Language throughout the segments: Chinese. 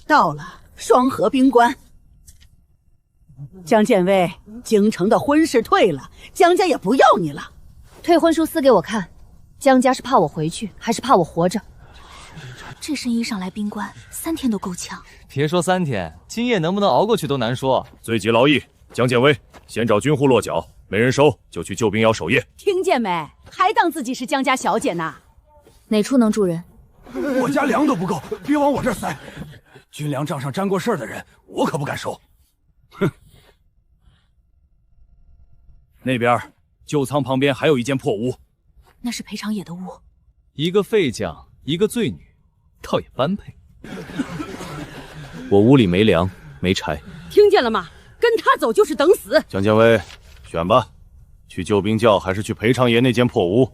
到了双河冰关。江建威，京城的婚事退了，江家也不要你了。退婚书撕给我看，江家是怕我回去，还是怕我活着？这身衣裳来冰关，3天都够呛。别说3天，今夜能不能熬过去都难说。罪及劳役，江建威，先找军户落脚，没人收就去救兵窑守夜。听见没？还当自己是江家小姐呢？哪处能住人？我家粮都不够，别往我这儿塞。军粮账上沾过事儿的人，我可不敢收。哼。那边旧仓旁边还有一间破屋，那是裴长野的屋。一个废将，一个罪女，倒也般配。我屋里没粮没柴，听见了吗？跟他走就是等死。江建威，选吧，去救兵窖还是去裴长爷那间破屋？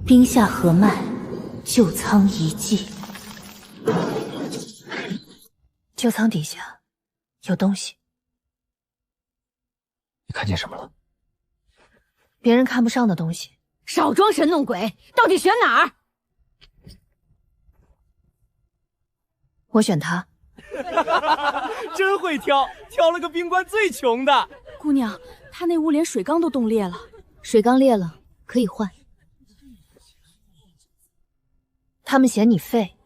冰下河脉，旧仓遗迹。旧仓底下有东西。你看见什么了？别人看不上的东西。少装神弄鬼，到底选哪儿？我选他。真会挑，挑了个冰关最穷的。姑娘，他那屋连水缸都冻裂了。水缸裂了，可以换。他们嫌你废。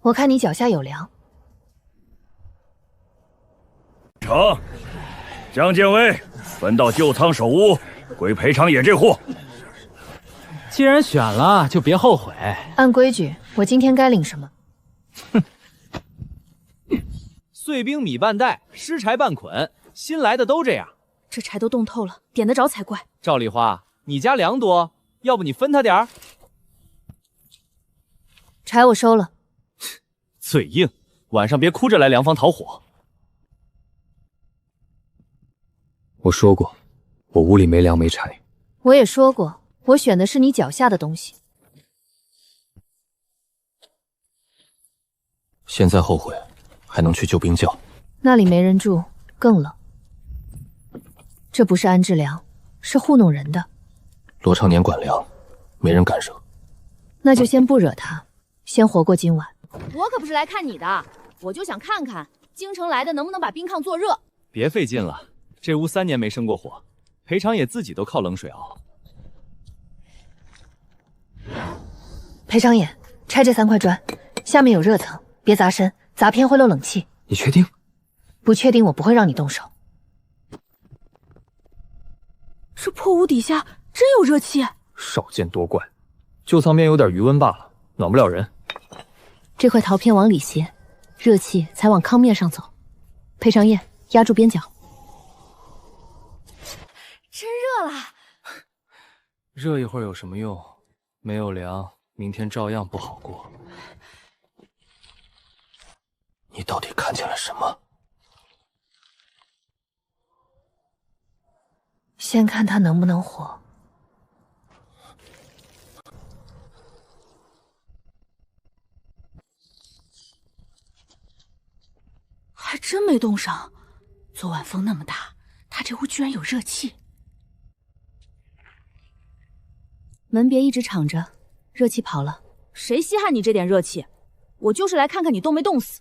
我看你脚下有粮。成，江建威分到旧仓守屋，归裴长野这户。既然选了，就别后悔。按规矩，我今天该领什么？碎冰米半袋，湿柴半捆，新来的都这样。这柴都冻透了，点得着才怪。赵丽花，你家粮多，要不你分他点儿？柴我收了。嘴硬，晚上别哭着来粮房讨火。我说过，我屋里没粮没柴。我也说过，我选的是你脚下的东西。现在后悔，还能去救兵窖？那里没人住，更冷。这不是安置粮，是糊弄人的。罗长年管粮，没人敢惹。那就先不惹他，先活过今晚。我可不是来看你的，我就想看看京城来的能不能把冰炕做热。别费劲了，这屋3年没生过火，裴长野自己都靠冷水熬。裴长野，拆这3块砖，下面有热层，别砸身，砸偏会漏冷气。你确定？不确定，我不会让你动手。这破屋底下真有热气。少见多怪，旧仓边有点余温罢了，暖不了人。这块陶片往里斜，热气才往炕面上走。裴长野，压住边角。真热了。热一会儿有什么用？没有粮，明天照样不好过。你到底看见了什么？先看他能不能活。还真没冻上。昨晚风那么大，他这屋居然有热气。门别一直敞着，热气跑了。谁稀罕你这点热气？我就是来看看你冻没冻死。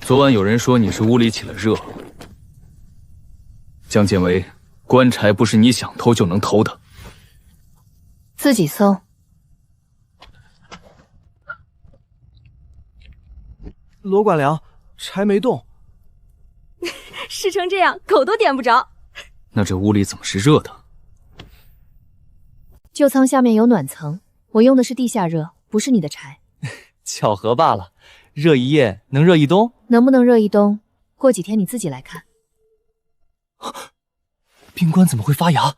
昨晚有人说你是屋里起了热。江建威，棺材不是你想偷就能偷的。自己搜。罗管粮，柴没动。湿成这样，狗都点不着。那这屋里怎么是热的？旧仓下面有暖层，我用的是地下热，不是你的柴。巧合罢了，热一夜能热一冬。能不能热一冬，过几天你自己来看。冰棺怎么会发芽？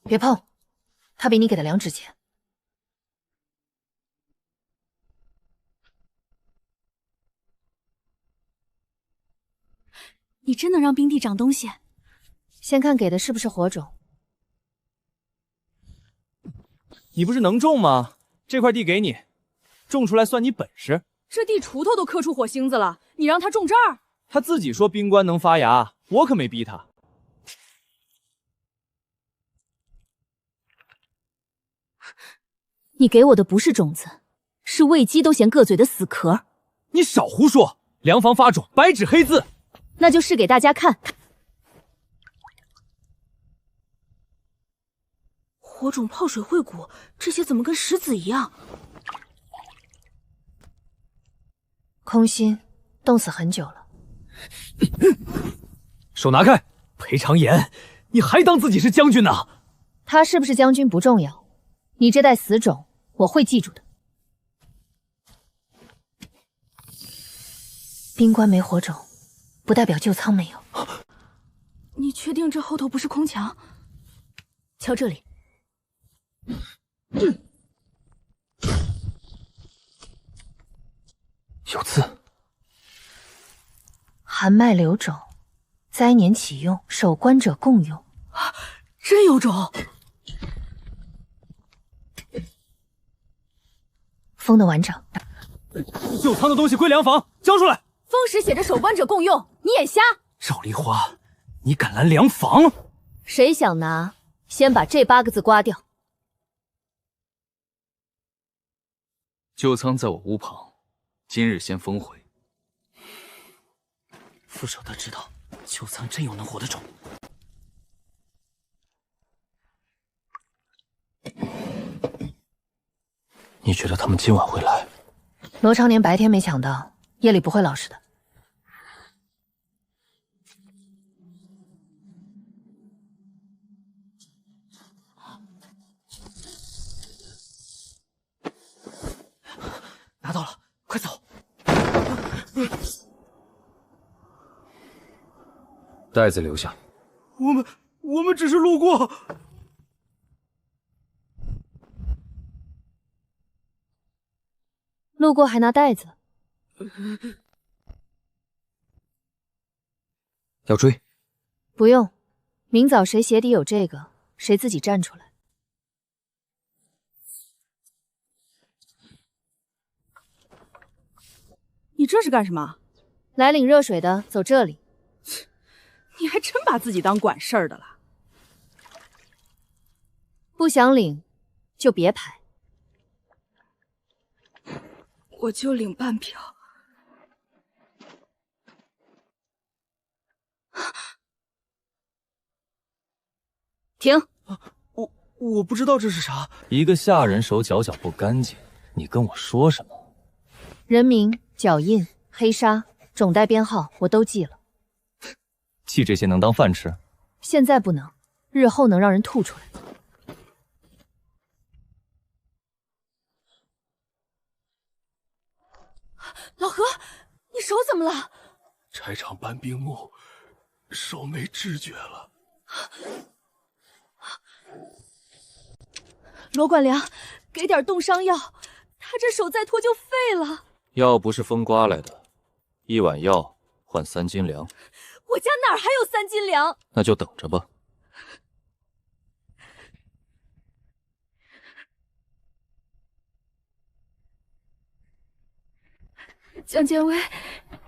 别碰，它比你给的粮值钱。你真能让冰地长东西？先看给的是不是火种。你不是能种吗？这块地给你，种出来算你本事。这地锄头都磕出火星子了，你让他种这儿？他自己说冰棺能发芽，我可没逼他。你给我的不是种子，是喂鸡都嫌硌嘴的死壳。你少胡说！粮房发种，白纸黑字。那就试给大家看。火种、泡水、会骨，这些怎么跟石子一样？空心，冻死很久了。手拿开！裴长言，你还当自己是将军呢？他是不是将军不重要，你这袋死种我会记住的。冰棺没火种，不代表旧仓没有。你确定这后头不是空墙？瞧这里。有刺。寒脉流种，灾年启用，守关者共用。真有种！封的完整。旧仓的东西归粮房，交出来！封时写着守关者共用，你眼瞎？赵梨花，你敢拦粮房？谁想拿，先把这8个字刮掉。旧仓在我屋旁，今日先封回。副手他知道旧仓真有能活的种。你觉得他们今晚会来？罗长年白天没抢到，夜里不会老实的。拿到了，快走！袋子留下。我们只是路过。路过还拿袋子？要追？不用，明早谁鞋底有这个，谁自己站出来。你这是干什么？来领热水的，走这里。你还真把自己当管事儿的了。不想领，就别排。我就领半瓢。停！我不知道这是啥。一个下人手脚不干净，你跟我说什么？人名、脚印、黑纱、种袋编号我都记了。记这些能当饭吃？现在不能，日后能让人吐出来。老何，你手怎么了？柴场搬冰木，手没知觉了。罗管粮，给点冻伤药，他这手再拖就废了。药不是风刮来的，1碗药换3斤粮。我家哪儿还有3斤粮？那就等着吧。江建威，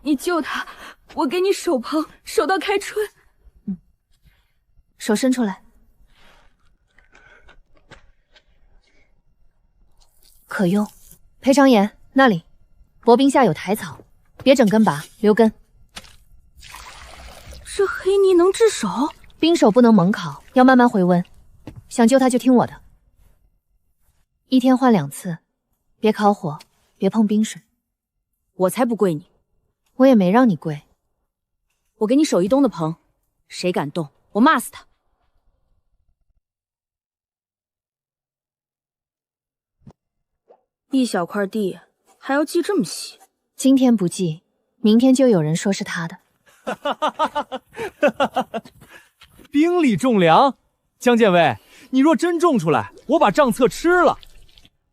你救他，我给你手捧，手到开春。手伸出来。可用。裴长言，那里，薄冰下有苔草，别整根拔，留根。这黑泥能治手？冰手不能猛烤，要慢慢回温。想救他就听我的，一天换2次，别烤火，别碰冰水。我才不跪你，我也没让你跪。我给你手一冬的棚，谁敢动，我骂死他。一小块地还要记这么细？今天不记，明天就有人说是他的。冰里种粮，江建威，你若真种出来，我把账册吃了。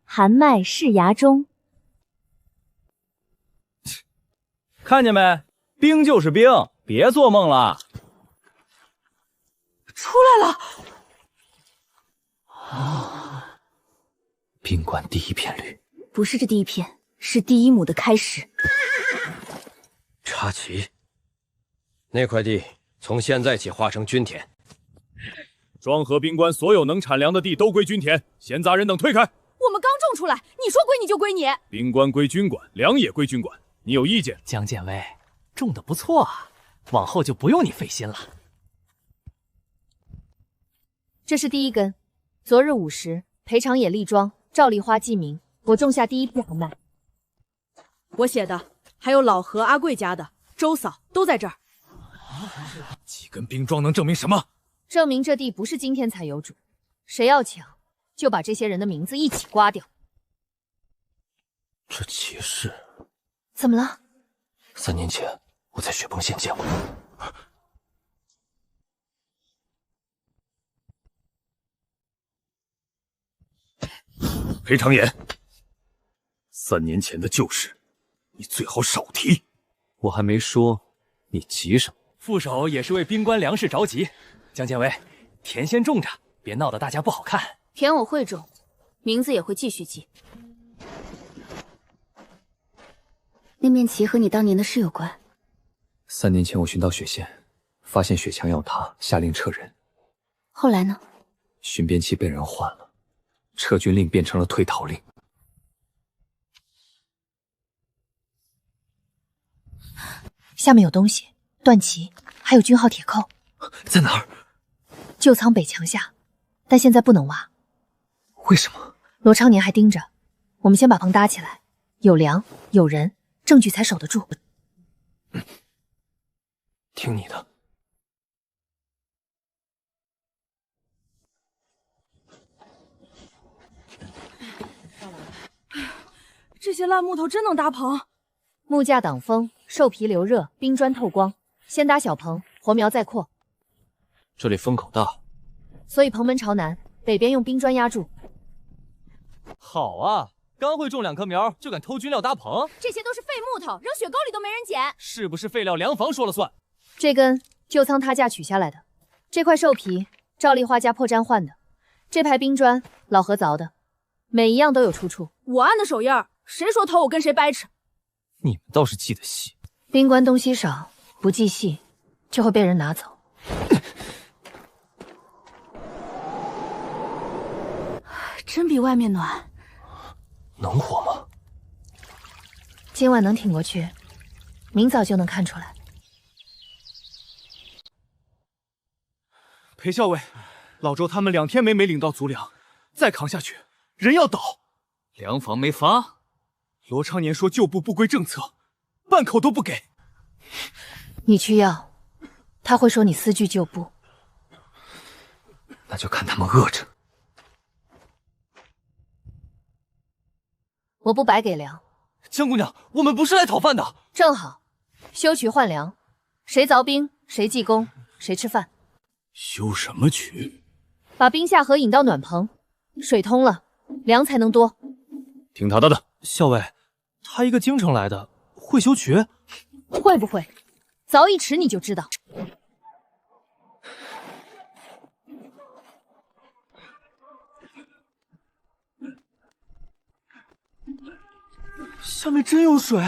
寒脉是牙中，看见没？冰就是冰，别做梦了。出来了！冰棺第1片绿，不是这第1片，是第1亩的开始。插旗，那块地从现在起划成均田。庄河冰棺所有能产粮的地都归均田，闲杂人等退开。我们刚种动出来！你说归你就归你。兵官归军管，粮也归军管，你有意见？江建威种的不错啊，往后就不用你费心了。这是第一根，昨日午时，裴长野立庄、赵丽花记名，我种下第一批好麦。我写的，还有老何、阿贵家的，周嫂都在这儿。几根冰桩能证明什么？证明这地不是今天才有主，谁要抢，就把这些人的名字一起刮掉。这骑士，怎么了？3年前我在雪崩县见过。裴长言，3年前的旧事，你最好少提。我还没说，你急什么？副手也是为兵官粮食着急。江建威，田先种着，别闹得大家不好看。田我会种，名字也会继续记。那面旗和你当年的事有关。3年前我寻到雪县，发现雪墙要塌，下令撤人。后来呢？巡边旗被人换了，撤军令变成了退逃令。下面有东西，断旗，还有军号铁扣。在哪儿？旧仓北墙下，但现在不能挖。为什么？罗昌年还盯着，我们先把棚搭起来，有粮有人，证据才守得住。听你的。这些烂木头真能搭棚？木架挡风，兽皮留热，冰砖透光。先搭小棚，活苗再扩。这里风口大，所以棚门朝南，北边用冰砖压住。好啊，刚会种2棵苗就敢偷军料搭棚，这些都是废木头，扔雪沟里都没人捡。是不是废料粮房说了算？这根旧仓塌架取下来的，这块兽皮赵丽花家破毡换的，这排冰砖老何凿的，每一样都有出处。我按的手印儿，谁说偷我跟谁掰扯？你们倒是记得细。兵官东西少，不记细就会被人拿走。真比外面暖。能活吗？今晚能挺过去，明早就能看出来。裴校尉，老周他们2天没领到足粮，再扛下去，人要倒。粮房没发？罗昌年说旧部不归政策，半口都不给。你去要，他会说你私拒旧部。那就看他们饿着。我不白给粮。江姑娘，我们不是来讨饭的。正好，修渠换粮，谁凿冰，谁记功，谁吃饭。修什么渠？把冰下河引到暖棚，水通了，粮才能多。听他的。校尉，他一个京城来的，会修渠？会不会？凿1尺你就知道。下面真有水。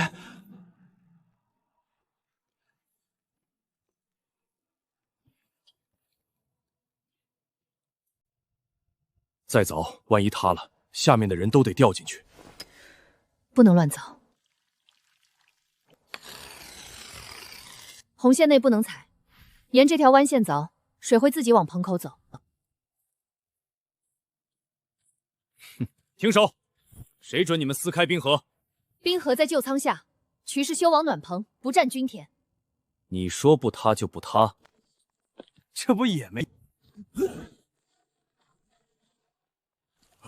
再凿，万一塌了，下面的人都得掉进去。不能乱凿。红线内不能踩，沿这条弯线凿，水会自己往棚口走。停手！谁准你们撕开冰河？冰河在旧仓下，渠是修往暖棚，不占均田。你说不塌就不塌，这不也没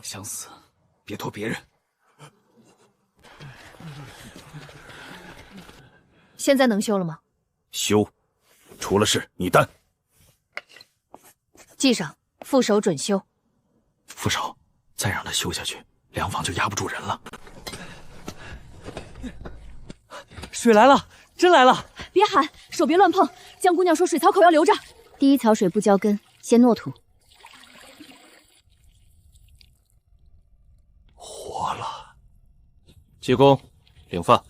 想死别拖别人。现在能修了吗？修，出了事你担。记上，副手准修。副手，再让他修下去，粮房就压不住人了。水来了，真来了！别喊，手别乱碰。江姑娘说水槽口要留着。第一槽水不浇根，先挪土。活了。济公，领饭。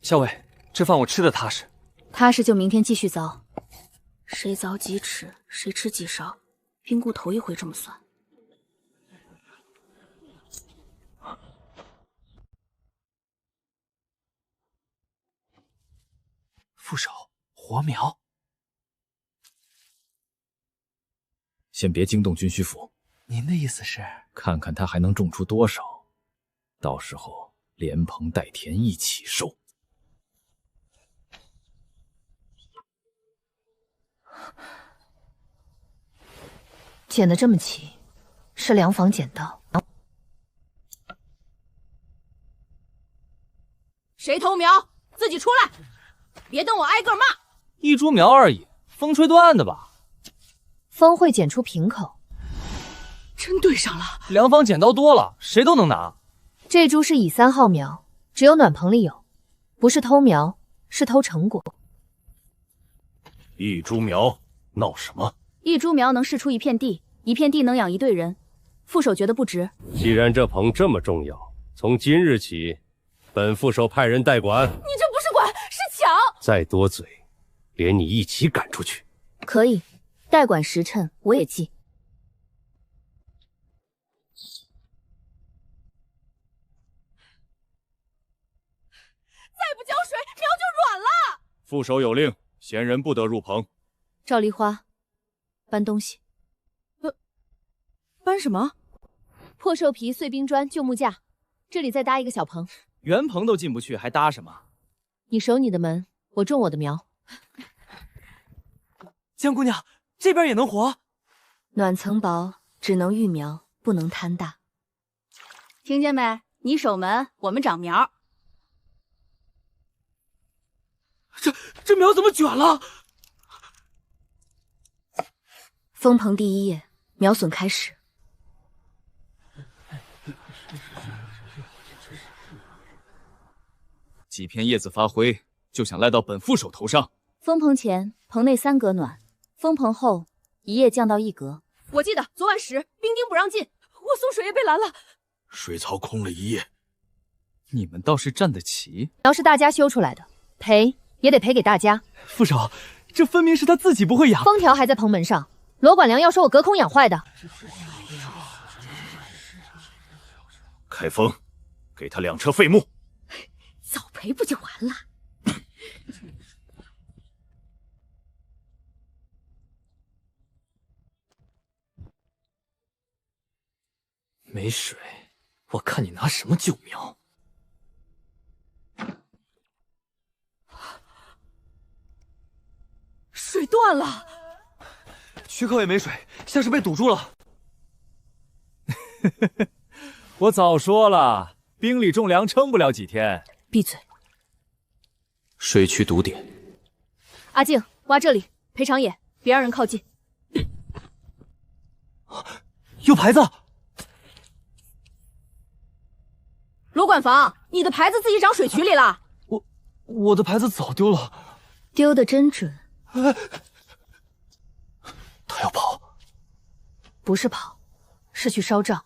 校尉，这饭我吃的踏实。踏实就明天继续凿。谁凿几尺，谁吃几勺，冰姑头一回这么算。副手，活苗。先别惊动军需府。您的意思是？看看他还能种出多少，到时候连棚带田一起收。捡得这么齐，是粮房捡到。谁偷苗，自己出来，别等我挨个骂。一株苗而已，风吹断的吧？风会剪出瓶口。真对上了。粮房捡到多了，谁都能拿。这株是乙3号苗，只有暖棚里有，不是偷苗，是偷成果。一株苗闹什么？一株苗能试出一片地，一片地能养一队人。副手觉得不值。既然这棚这么重要，从今日起，本副手派人代管。你这不是管，是抢！再多嘴，连你一起赶出去。可以，代管时辰我也记。再不浇水，苗就软了。副手有令，闲人不得入棚。赵梨花，搬东西。搬什么？破兽皮、碎冰砖、旧木架，这里再搭一个小棚。圆棚都进不去，还搭什么？你守你的门，我种我的苗。江姑娘，这边也能活？暖层薄，只能育苗，不能摊大。听见没？你守门，我们长苗。这苗怎么卷了？封棚第一页，苗损开始。几片叶子发灰，就想赖到本副手头上。封棚前，棚内3格暖；封棚后，一夜降到1格。我记得昨晚时兵丁不让进，我送水也被拦了。水槽空了1夜，你们倒是站得齐。苗是大家修出来的，赔也得赔给大家。副手，这分明是他自己不会养。封条还在棚门上，罗管良要说我隔空养坏的。开封，给他2车废木。早赔不就完了？没水，我看你拿什么救苗？水断了，渠口也没水，像是被堵住了。我早说了，兵里种粮撑不了几天。闭嘴！水渠堵点。阿静，挖这里，裴长野，别让人靠近。有牌子。罗管房，你的牌子自己长水渠里了。我的牌子早丢了。丢的真准。他要跑。不是跑，是去烧账。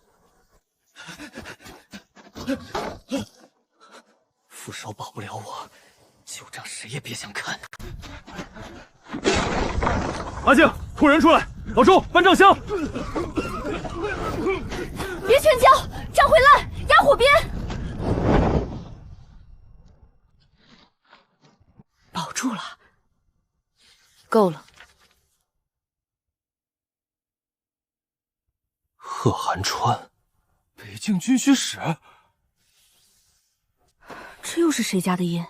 副手保不了我，就账谁也别想看。阿静，突人出来！老周，搬帐箱。别全交，账会烂，压火边。保住了。够了。贺寒川，北境军需使。这又是谁家的印？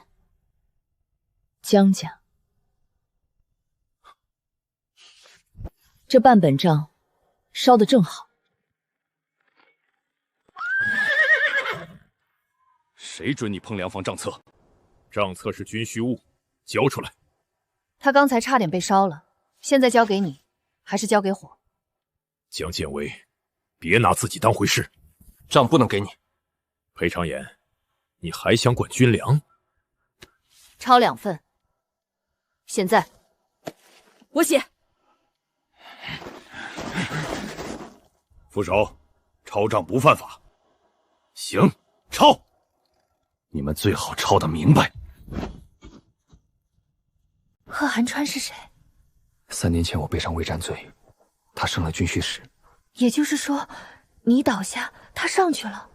江家。这半本账烧得正好。谁准你碰粮房账册？账册是军需物，交出来。他刚才差点被烧了，现在交给你，还是交给火？江建威，别拿自己当回事。账不能给你。裴长言，你还想管军粮？抄2份。现在，我写。副手，抄账不犯法。行，抄。你们最好抄得明白。贺寒川是谁？3年前我背上畏战罪，他升了军需使。也就是说，你倒下，他上去了。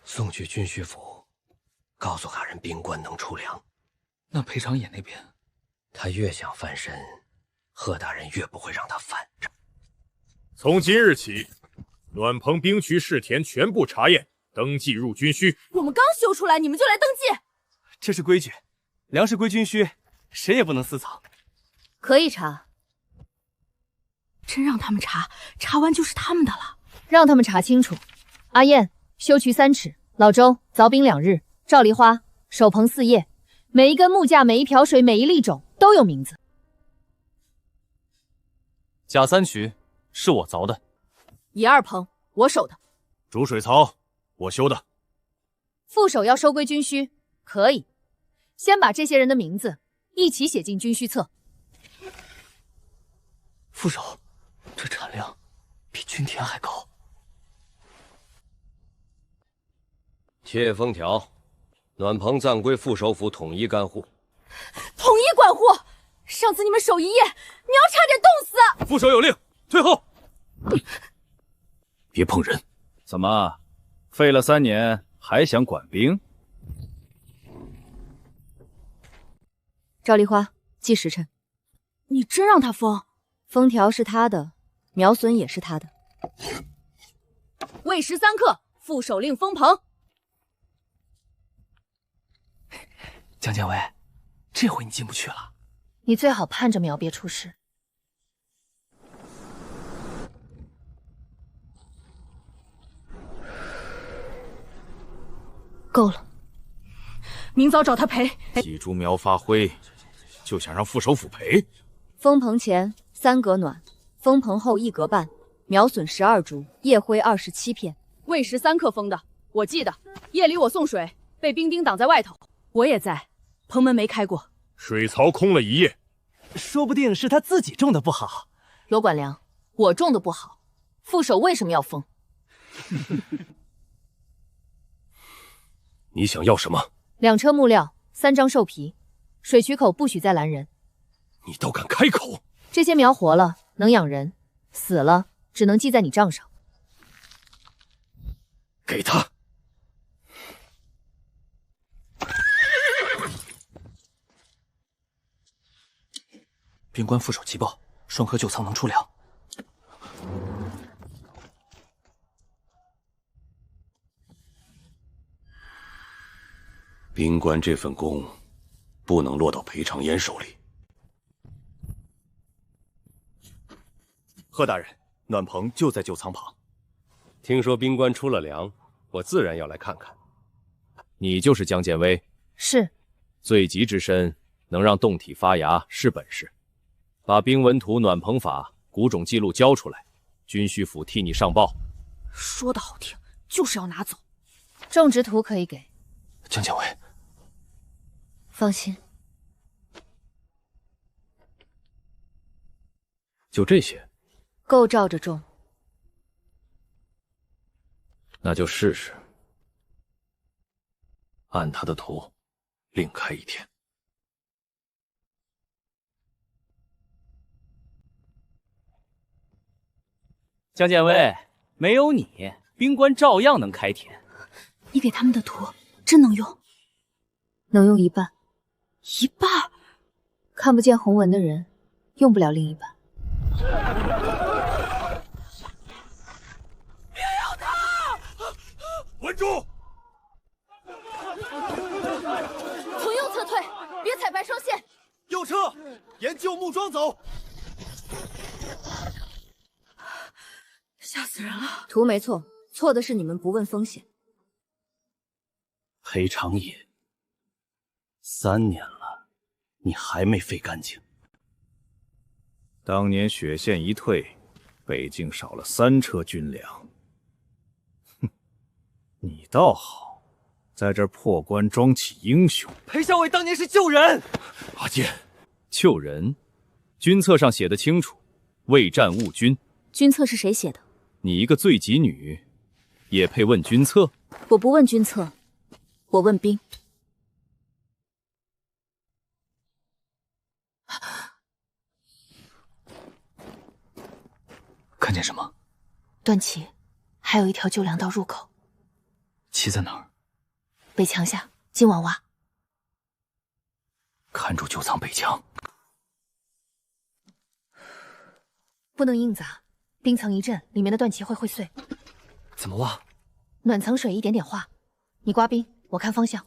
送去军需府，告诉大人兵官能出粮。那裴长野那边，他越想翻身，贺大人越不会让他翻。从今日起，暖棚兵渠试田全部查验，登记入军需。我们刚修出来，你们就来登记？这是规矩，粮食归军需，谁也不能私藏。可以查。真让他们查，查完就是他们的了。让他们查清楚。阿燕，修渠3尺，老周凿冰2日，赵梨花手棚4夜，每一根木架、每一瓢水、每一粒种都有名字。甲3渠是我凿的，乙2棚我守的，主水槽我修的。副手要收归军需，可以，先把这些人的名字一起写进军需册。副手，这产量比均田还高。切封条，暖棚暂归副手府统一干护。统一管护。上次你们守一夜，苗差点冻死。副手有令，退后。别碰人。怎么，废了3年还想管兵？赵梨花，记时辰。你真让他封？封条是他的，苗笋也是他的。未时3刻，副手令封棚。江建伟，这回你进不去了。你最好盼着苗别出事。够了，明早找他赔。记住苗发挥，就想让副手府赔？封棚前3格暖，封棚后1格半，苗笋12株，夜灰27片。未时3刻封的，我记得。夜里我送水，被兵丁挡在外头，我也在，棚门没开过。水槽空了1夜，说不定是他自己种的不好。罗管粮，我种的不好，副手为什么要封？你想要什么？2车木料，3张兽皮，水渠口不许再拦人。你倒敢开口！这些苗活了能养人，死了只能记在你账上。给他。兵官副手急报，双河旧仓能出粮。兵官这份功，不能落到裴长烟手里。贺大人，暖棚就在旧仓旁。听说兵官出了粮，我自然要来看看。你就是江建威？是。最急之身，能让洞体发芽是本事。把兵文图、暖棚法、谷种记录交出来，军需府替你上报。说的好听，就是要拿走。种植图可以给。江建伟，放心。就这些？够照着种。那就试试。按他的图，另开1天。江建威，没有你，兵官照样能开田。你给他们的图真能用？能用1半。1半？看不见红纹的人，用不了另一半。别要他！稳住！从右侧退，别踩白双线。右撤，沿旧木桩走。吓死人了！图没错，错的是你们不问风险。裴长野，3年了，你还没废干净。当年雪县一退，北境少了3车军粮。哼，你倒好，在这破关装起英雄。裴校尉当年是救人。阿健，救人？军册上写的清楚，未战误军。军册是谁写的？你一个罪己女，也配问军册？我不问军册，我问兵。看见什么？段旗，还有一条旧粮道入口。旗在哪儿？北墙下，金娃娃，看住旧藏北墙，不能硬砸，冰层一震，里面的断气会碎。怎么挖？暖层水一点点化，你刮冰，我看方向。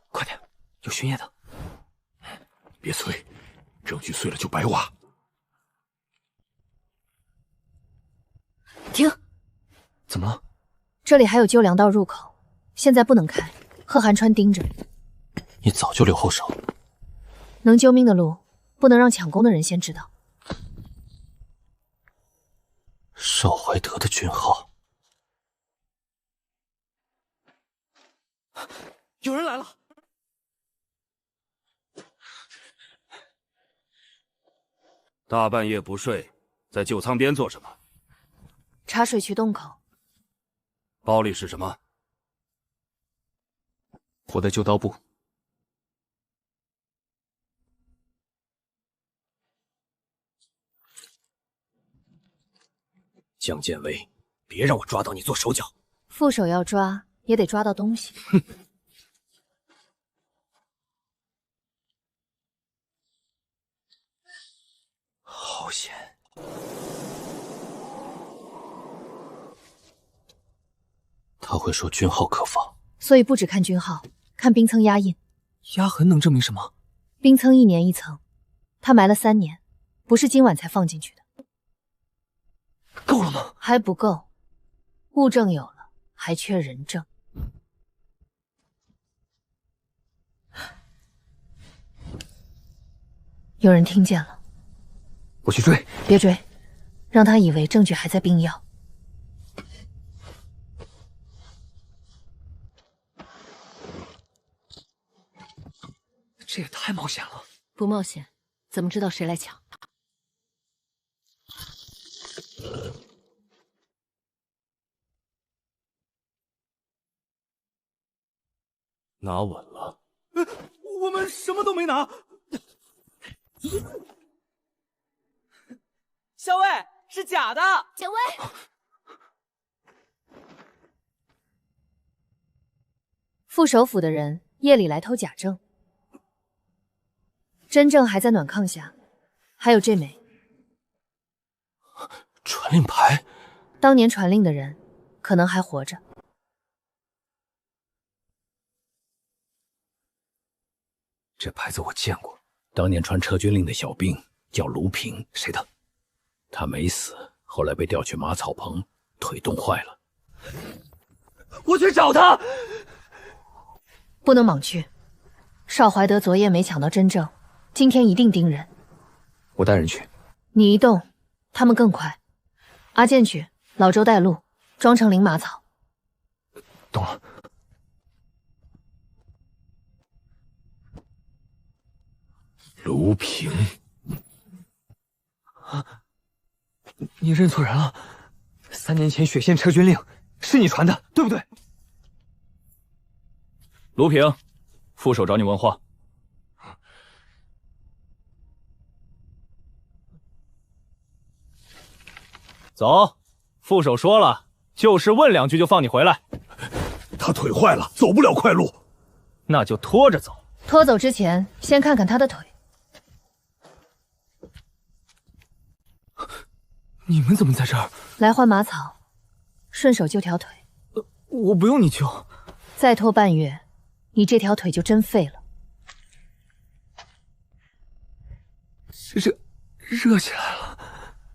快点，有巡夜的。别催，证据碎了就白挖。停！怎么了？这里还有纠粮道入口，现在不能开。贺寒川盯着。你早就留后手。能救命的路，不能让抢攻的人先知道。邵怀德的军号。有人来了！大半夜不睡，在旧仓边做什么？查水渠洞口。包里是什么？我在旧刀部。江建威，别让我抓到你做手脚。副手要抓，也得抓到东西。哼。好险！他会说军号可仿，所以不只看军号，看冰层压印。压痕能证明什么？冰层1年1层，他埋了3年，不是今晚才放进去的。够了吗？还不够，物证有了，还缺人证。有人听见了，我去追。别追，让他以为证据还在冰窖。这也太冒险了。不冒险，怎么知道谁来抢？拿稳了。我们什么都没拿。校尉是假的。简威，副首府的人夜里来偷假证，真正还在暖炕下。还有这枚传令牌，当年传令的人可能还活着。这牌子我见过，当年传撤军令的小兵叫卢平。谁的？他没死，后来被调去马草棚，腿冻坏了。我去找他。不能莽去。邵怀德昨夜没抢到真证，今天一定盯人。我带人去。你一动，他们更快。阿健去，老周带路，装成灵马草。懂了。卢平，你认错人了。3年前雪县撤军令是你传的，对不对？卢平，副手找你问话。走，副手说了，就是问2句就放你回来。他腿坏了，走不了快路。那就拖着走。拖走之前，先看看他的腿。你们怎么在这儿？来换马草，顺手救条腿。我不用你救。再拖半月，你这条腿就真废了。热起来了。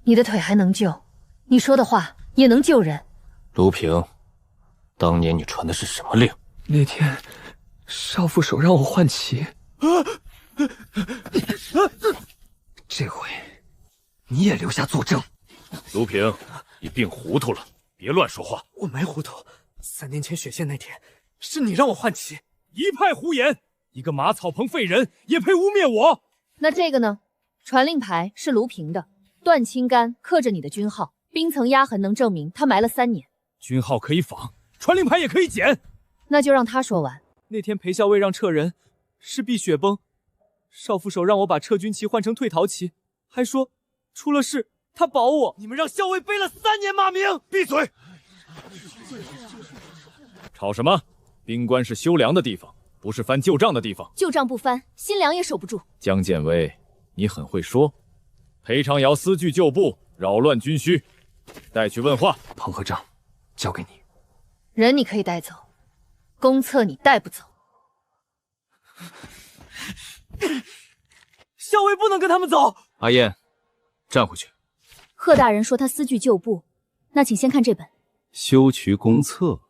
你的腿还能救，你说的话也能救人。卢平，当年你传的是什么令？那天，少副手让我换旗。这回，你也留下作证。卢平，你病糊涂了，别乱说话。我没糊涂，3年前雪县那天，是你让我换旗。一派胡言！一个马草棚废人也配污蔑我？那这个呢？传令牌是卢平的，断青杆刻着你的军号，冰层压痕能证明他埋了3年。军号可以仿，传令牌也可以剪。那就让他说完。那天裴校尉让撤人，是避雪崩。少副手让我把撤军旗换成退逃旗，还说出了事他保我。你们让校尉背了3年骂名！闭嘴！吵什么？兵关是修粮的地方，不是翻旧账的地方。旧账不翻，新粮也守不住。江建威，你很会说。裴长尧私据旧部，扰乱军需，带去问话。棚和账交给你。人你可以带走，公策你带不走。校尉不能跟他们走。阿燕，站回去。贺大人说他私据旧部，那请先看这本。修渠公策。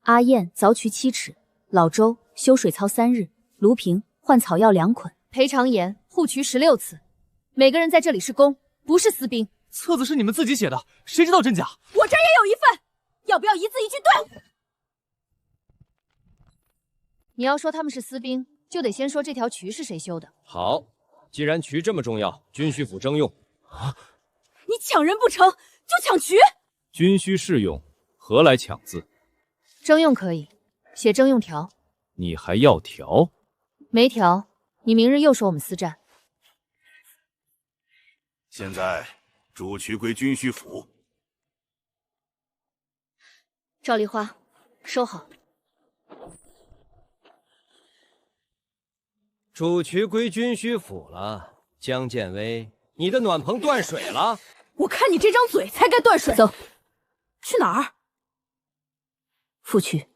阿燕凿渠7尺，老周修水操3日，卢平换草药2捆，裴长言护渠16次。每个人在这里是公，不是私兵。册子是你们自己写的，谁知道真假？我这儿也有一份，要不要一字一句对？你要说他们是私兵，就得先说这条渠是谁修的。好，既然渠这么重要，军需府征用。啊！你抢人不成就抢渠？军需适用，何来抢字？征用可以，写征用条。你还要条？没条，你明日又说我们私占。现在主渠归军需府。赵丽花，收好。主渠归军需府了，江建威，你的暖棚断水了。我看你这张嘴才该断水。走，去哪儿？府区。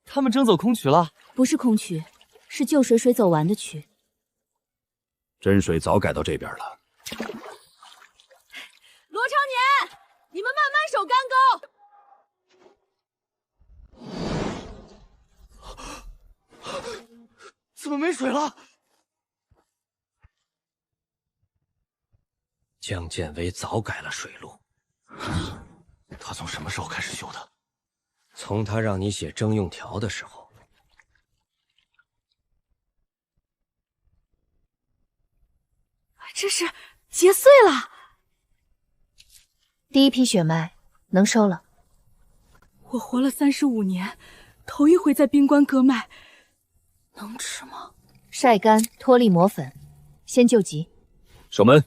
他们征走空渠了？不是空渠，是旧水走完的渠。真水早改到这边了。罗长年，你们慢慢守干沟。怎么没水了？江建威早改了水路。他从什么时候开始修的？从他让你写征用条的时候。这是结穗了。第一批血脉能收了。我活了35年，头一回在冰关割脉，能吃吗？晒干脱粒磨粉，先救急。守门，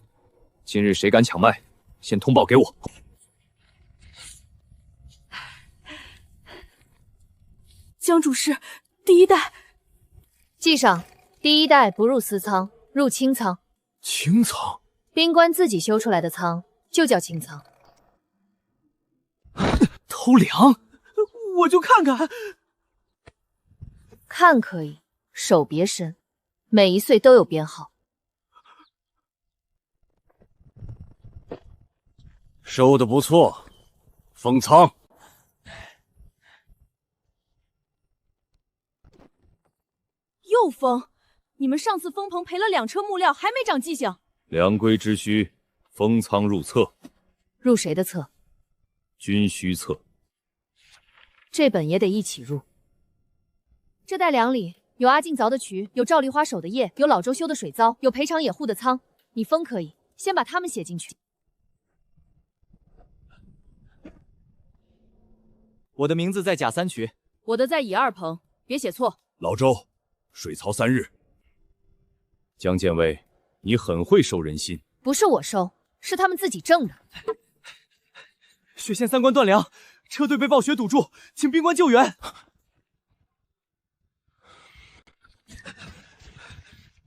今日谁敢抢脉，先通报给我。江主事，第一代。记上，第一代不入私仓，入清仓。清仓？兵官自己修出来的仓就叫清仓。偷粮？我就看看。看可以，手别伸，每一岁都有编号。收的不错，封仓。又封？你们上次封棚赔了2车木料，还没长记性。粮归之需，封仓入册。入谁的册？军需册。这本也得一起入。这袋粮里有阿静凿的渠，有赵丽花守的业，有老周修的水槽，有裴长野护的仓。你封可以，先把他们写进去。我的名字在甲3渠，我的在乙2棚，别写错。老周，水槽3日。江建威，你很会收人心。不是我收，是他们自己挣的。血县3关断粮，车队被暴雪堵住，请兵官救援。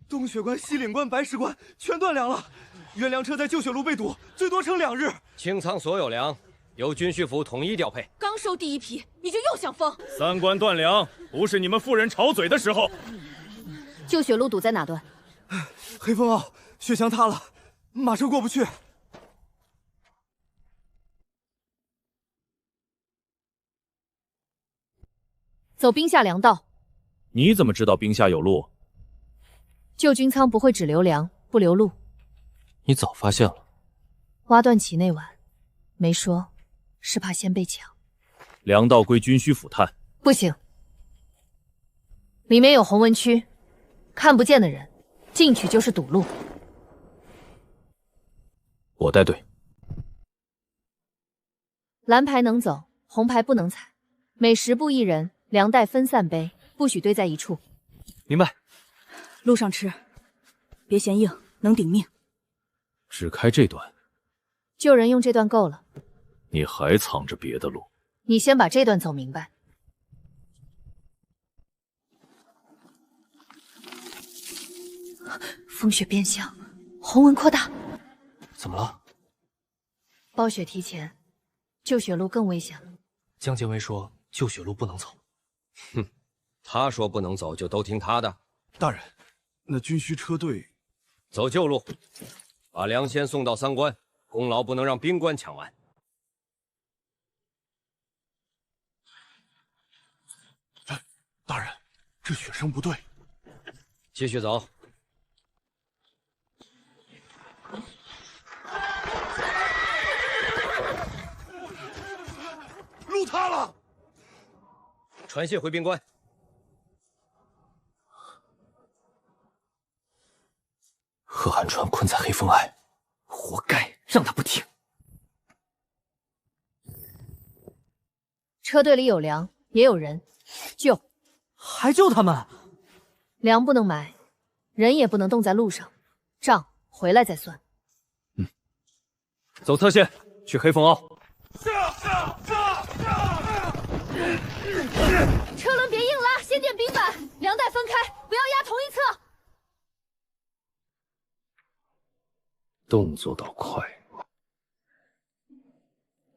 东雪关、西岭关、白石关全断粮了，援粮车在旧雪路被堵，最多撑2日。清仓所有粮，由军需府统一调配。刚收第一批，你就又想封？3关断粮，不是你们妇人吵嘴的时候。旧雪路堵在哪段？黑风坳雪墙塌了，马车过不去。走兵下粮道。你怎么知道兵下有路？旧军仓不会只留粮不留路。你早发现了。挖断旗那晚没说，是怕先被抢。粮道归军需府探。不行，里面有红文区，看不见的人进去就是堵路。我带队。蓝牌能走，红牌不能踩。每10步1人，粮袋分散背，不许堆在一处。明白。路上吃，别嫌硬，能顶命。只开这段，救人用这段够了。你还藏着别的路？你先把这段走明白。风雪变相，红纹扩大。怎么了？暴雪提前，救血路更危险了。江建威说救血路不能走。哼，他说不能走就都听他的。大人，那军需车队走旧路，把梁先送到三关，功劳不能让兵官抢完。大人，这血声不对。继续走。路塌了，传信回兵官。贺寒川困在黑风隘，活该让他不听。车队里有粮，也有人，救。还救他们？粮不能埋，人也不能冻在路上，账回来再算。走侧线去黑风凹。车轮别硬拉，先垫冰板，粮袋分开，不要压同一侧。动作倒快。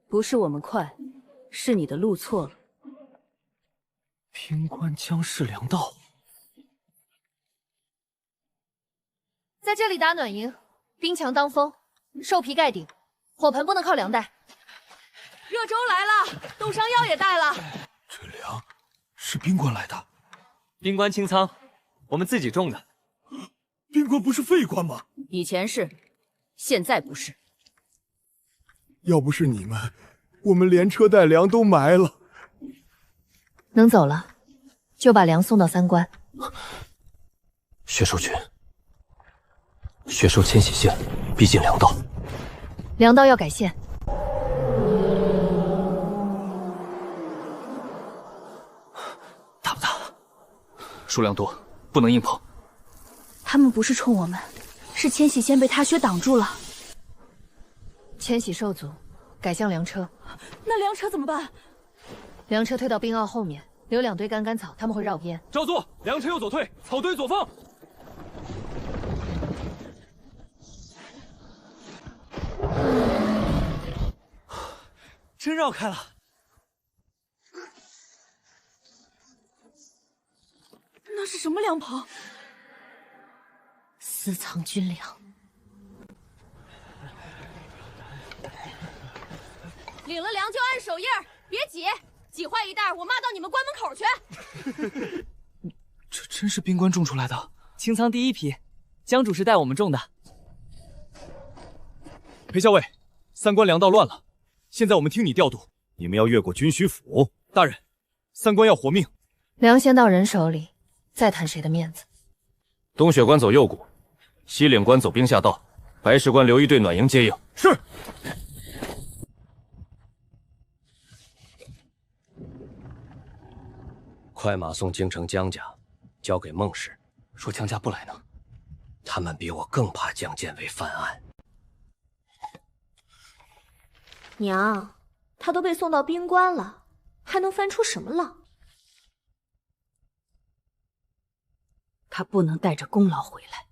不是我们快，是你的路错了。兵官将士粮道，在这里打暖营，冰墙当风，兽皮盖顶，火盆不能靠粮袋。热粥来了，冻伤药也带了。这粮是兵官来的。兵官清仓，我们自己种的。兵官不是废官吗？以前是，现在不是。要不是你们，我们连车带粮都埋了。能走了，就把粮送到三关。血兽群，血兽迁徙线逼近粮道，粮道要改线。大不大？数量多，不能硬碰。他们不是冲我们，是迁徙线被踏雪挡住了。迁徙受阻，改向粮车。那粮车怎么办？粮车推到冰坳后面，留2堆干干草，他们会绕偏。照做，粮车右左退，草堆左放。真绕开了。那是什么粮棚？私藏军粮。领了粮就按手印儿，别挤，挤坏一袋，我骂到你们关门口去。这真是兵官种出来的？清仓第一批，江主是带我们种的。裴校尉，三关粮道乱了，现在我们听你调度。你们要越过军需府。大人，三关要活命。粮先到人手里，再谈谁的面子。东雪关走右谷，西岭关走兵下道，白石关留一队暖营接应。是。快马送京城江家，交给孟氏。说江家不来呢？他们比我更怕江建伟犯案。娘，他都被送到冰关了，还能翻出什么浪？他不能带着功劳回来。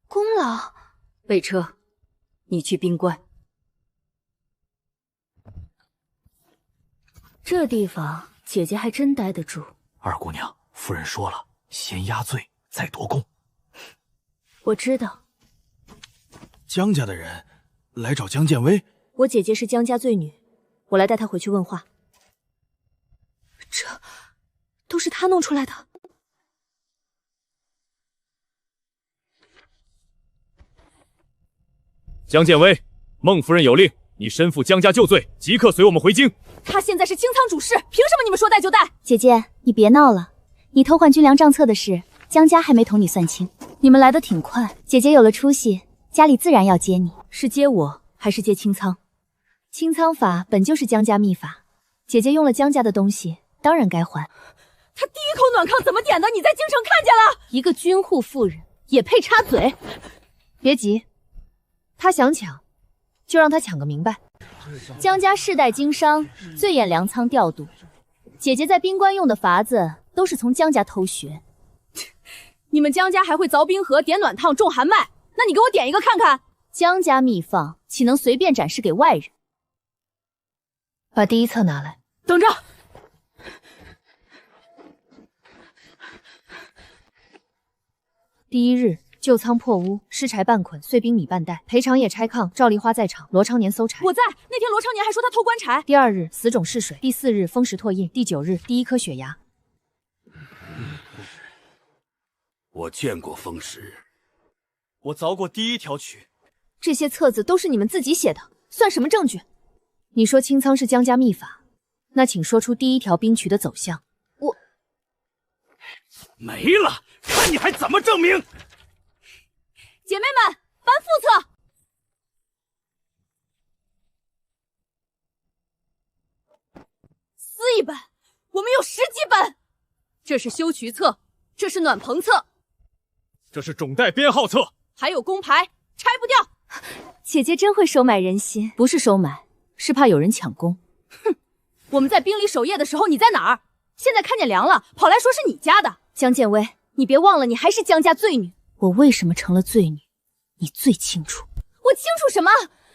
功劳？备车，你去冰关。这地方姐姐还真待得住。二姑娘，夫人说了，先压罪，再夺功。我知道。江家的人来找江建威。我姐姐是江家罪女，我来带她回去问话。这都是她弄出来的。江建威，孟夫人有令，你身负江家旧罪，即刻随我们回京。他现在是清仓主事，凭什么你们说带就带？姐姐，你别闹了，你偷换军粮账册的事，江家还没同你算清。你们来得挺快，姐姐有了出息，家里自然要接你。是接我，还是接清仓？清仓法本就是江家秘法，姐姐用了江家的东西，当然该还。他第一口暖炕怎么点的？你在京城看见了？一个军户妇人，也配插嘴？别急，他想抢，就让他抢个明白。江家世代经商，最眼粮仓调度。姐姐在冰棺用的法子都是从江家偷学。你们江家还会凿冰河、点暖烫、种寒麦？那你给我点一个看看。江家秘方岂能随便展示给外人？把第一册拿来。等着。第1日，旧仓破屋，尸柴半捆，碎冰米半袋。裴长野拆炕，赵丽花在场，罗昌年搜柴。我在。那天罗昌年还说他偷棺材。第2日，死种试水。第4日，风石拓印。第9日，第1颗血牙。我见过风石，我凿过第1条渠。这些册子都是你们自己写的，算什么证据？你说清仓是江家秘法，那请说出第1条冰渠的走向。我没了，看你还怎么证明！姐妹们，翻副册。撕一本，我们有10几本。这是修渠册，这是暖棚册，这是种袋编号册，还有工牌，拆不掉。姐姐真会收买人心，不是收买，是怕有人抢功。哼，我们在冰里守夜的时候你在哪儿？现在看见凉了，跑来说是你家的。江建威，你别忘了你还是江家罪女。我为什么成了罪女，你最清楚。我清楚什么？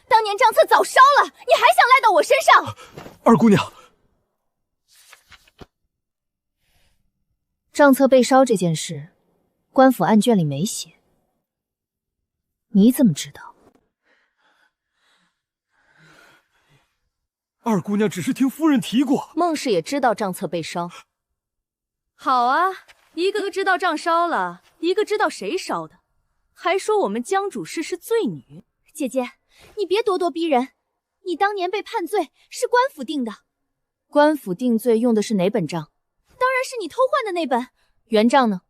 当年账册早烧了，你还想赖到我身上？二姑娘，账册被烧这件事，官府案卷里没写，你怎么知道？二姑娘只是听夫人提过。孟氏也知道账册被烧。好啊，一个知道账烧了，一个知道谁烧的，还说我们江主事是罪女。姐姐，你别咄咄逼人，你当年被判罪是官府定的。官府定罪用的是哪本账？当然是你偷换的那本。原账呢？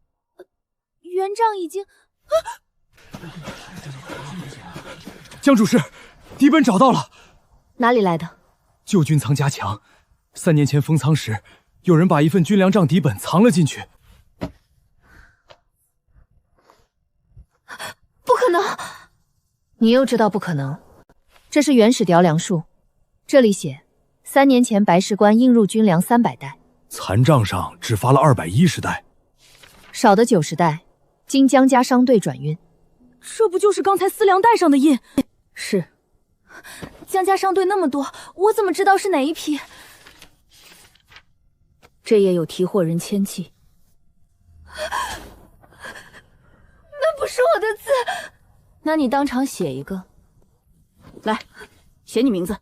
原账已经……江主事，底本找到了。哪里来的？旧军仓加强，3年前封仓时，有人把一份军粮账底本藏了进去。不可能！你又知道不可能？这是原始调粮数，这里写3年前白石关应入军粮300袋，残账上只发了210袋，少的90袋，经江家商队转运。这不就是刚才私粮袋上的印？是。江家商队那么多，我怎么知道是哪一批？这页有提货人签记。那不是我的字。那你当场写一个。来，写你名字。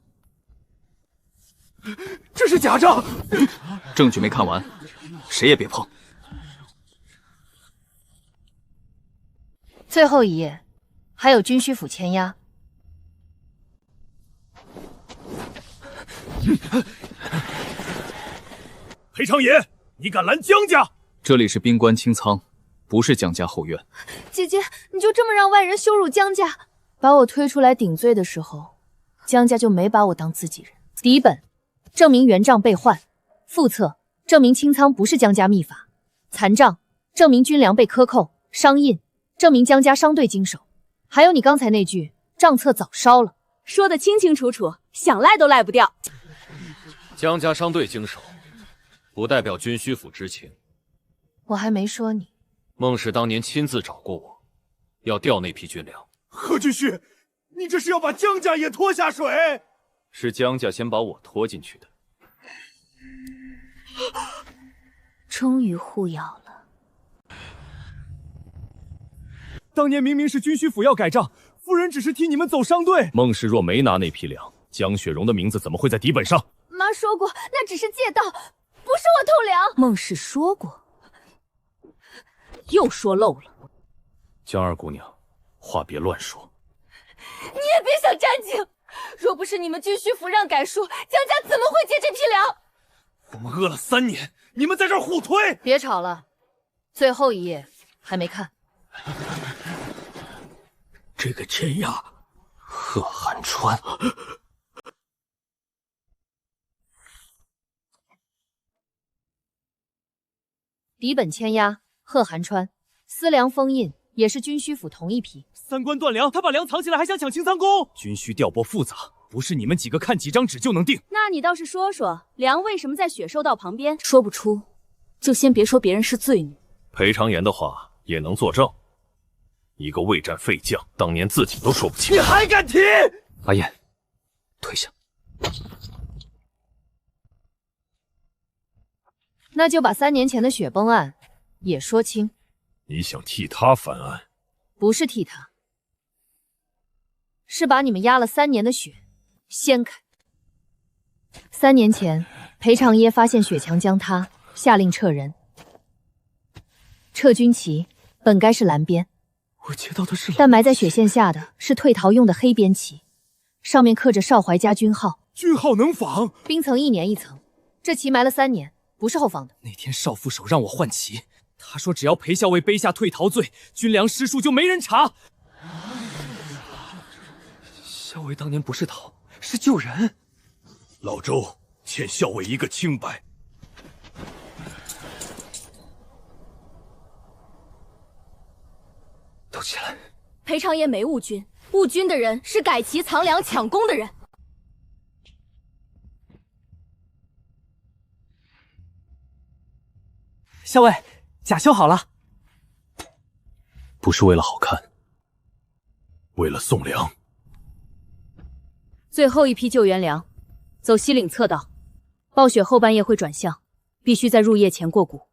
这是假账！证据没看完，谁也别碰。最后一页，还有军需府签押。裴长野，你敢拦江家？这里是冰棺清仓，不是江家后院。姐姐，你就这么让外人羞辱江家？把我推出来顶罪的时候，江家就没把我当自己人。底本证明原账被换，副册证明清仓不是江家秘法，残账证明军粮被克扣，商印证明江家商队经手。还有你刚才那句账册早烧了，说得清清楚楚，想赖都赖不掉。江家商队经手，不代表军需府知情。我还没说你。孟氏当年亲自找过我，要调那批军粮。何军需，你这是要把江家也拖下水？是江家先把我拖进去的。终于互咬了。当年明明是军需府要改账，夫人只是替你们走商队。孟氏若没拿那批粮，江雪蓉的名字怎么会在底本上？妈说过，那只是借道，不是我偷粮。孟氏说过，又说漏了。江二姑娘，话别乱说。你也别想站警，若不是你们军需府让改书，江家怎么会借这批粮？我们饿了3年，你们在这儿互推。别吵了，最后一页还没看。这个签押，贺寒川。底本签押贺寒川，私粮封印也是军需府同一批。三官断粮，他把粮藏起来，还想抢青仓宫。军需调拨复杂，不是你们几个看几张纸就能定。那你倒是说说，粮为什么在雪兽道旁边？说不出，就先别说别人是罪女。裴长言的话也能作证。一个未战废将，当年自己都说不清。你还敢提？阿燕，退下。那就把3年前的雪崩案也说清。你想替他翻案？不是替他，是把你们压了3年的雪掀开。3年前，裴长耶发现雪墙将他，下令撤人。撤军旗本该是蓝边，我接到的是，但埋在雪线下的是退逃用的黑边旗，上面刻着邵怀家军号。军号能仿？冰层1年1层，这旗埋了3年，不是后放的。那天邵副手让我换旗，他说只要裴校尉背下退逃罪，军粮失数就没人查。校尉当年不是逃，是救人。老周欠校尉一个清白。都起来！裴长言没误军，误军的人是改旗藏粮抢功的人。校尉，甲修好了。不是为了好看，为了送粮。最后一批救援粮，走西岭侧道。暴雪后半夜会转向，必须在入夜前过谷。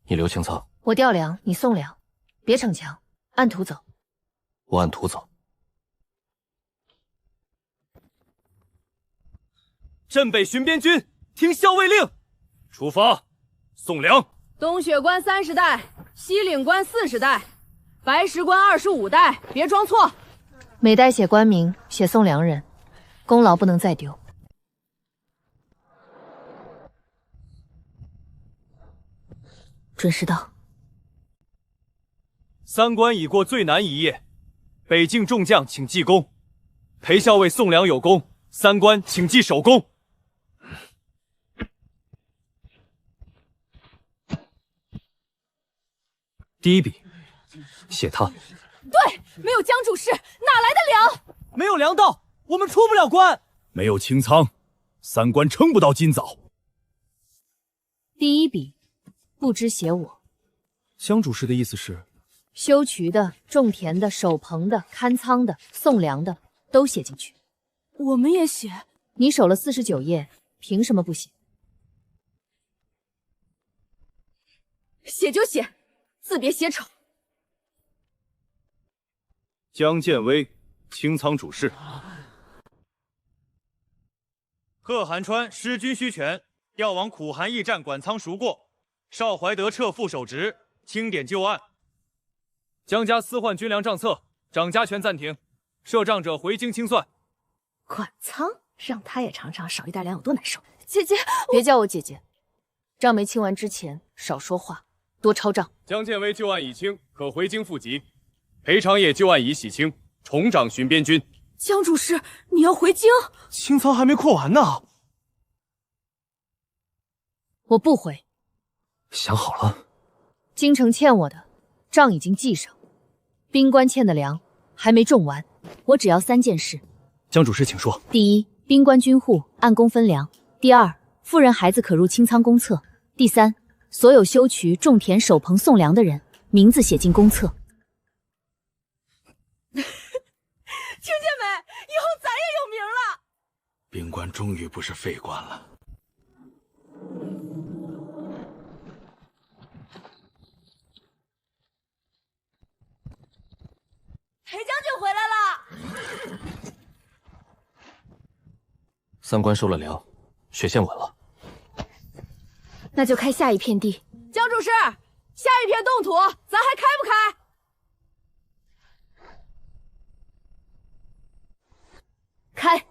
你留清仓，我调粮，你送粮，别逞强，按图走。我按图走。镇北巡边军听校尉令，出发，送粮。东雪关30袋，西岭关40袋，白石关25袋，别装错。每袋写官名，写送粮人，功劳不能再丢。准时到。3关已过最难一夜，北境众将请记功。裴校尉送粮有功，3关请记首功。第一笔，写他。对，没有江主事，哪来的粮？没有粮道，我们出不了关。没有清仓，3关撑不到今早。第一笔，不知写我。江主事的意思是，修渠的、种田的、守棚的、看仓的、送粮的都写进去。我们也写。你守了49页，凭什么不写？写就写，字别写丑。江建威，清仓主事。贺寒川失军需权，要往苦寒驿站管仓赎过。邵怀德撤副手职，清点旧案。江家私换军粮账册，掌家权暂停，涉账者回京清算。管仓，让他也尝尝少一袋粮有多难受。姐姐，别叫我姐姐。账没清完之前，少说话，多抄账。江建威旧案已清，可回京复籍。裴长业旧案已洗清，重掌巡边军。江主事，你要回京？清仓还没扩完呢。我不回。想好了。京城欠我的账已经记上，兵官欠的粮还没种完。我只要3件事。江主事，请说。第一，兵官军户按工分粮；第二，妇人孩子可入清仓公册；第三，所有修渠、种田、守棚、送粮的人，名字写进公册。听见没？以后咱也有名了。兵官终于不是废官了。裴将军回来了。3关收了粮，血线稳了。那就开下一片地。江主事，下一片冻土，咱还开不开？开。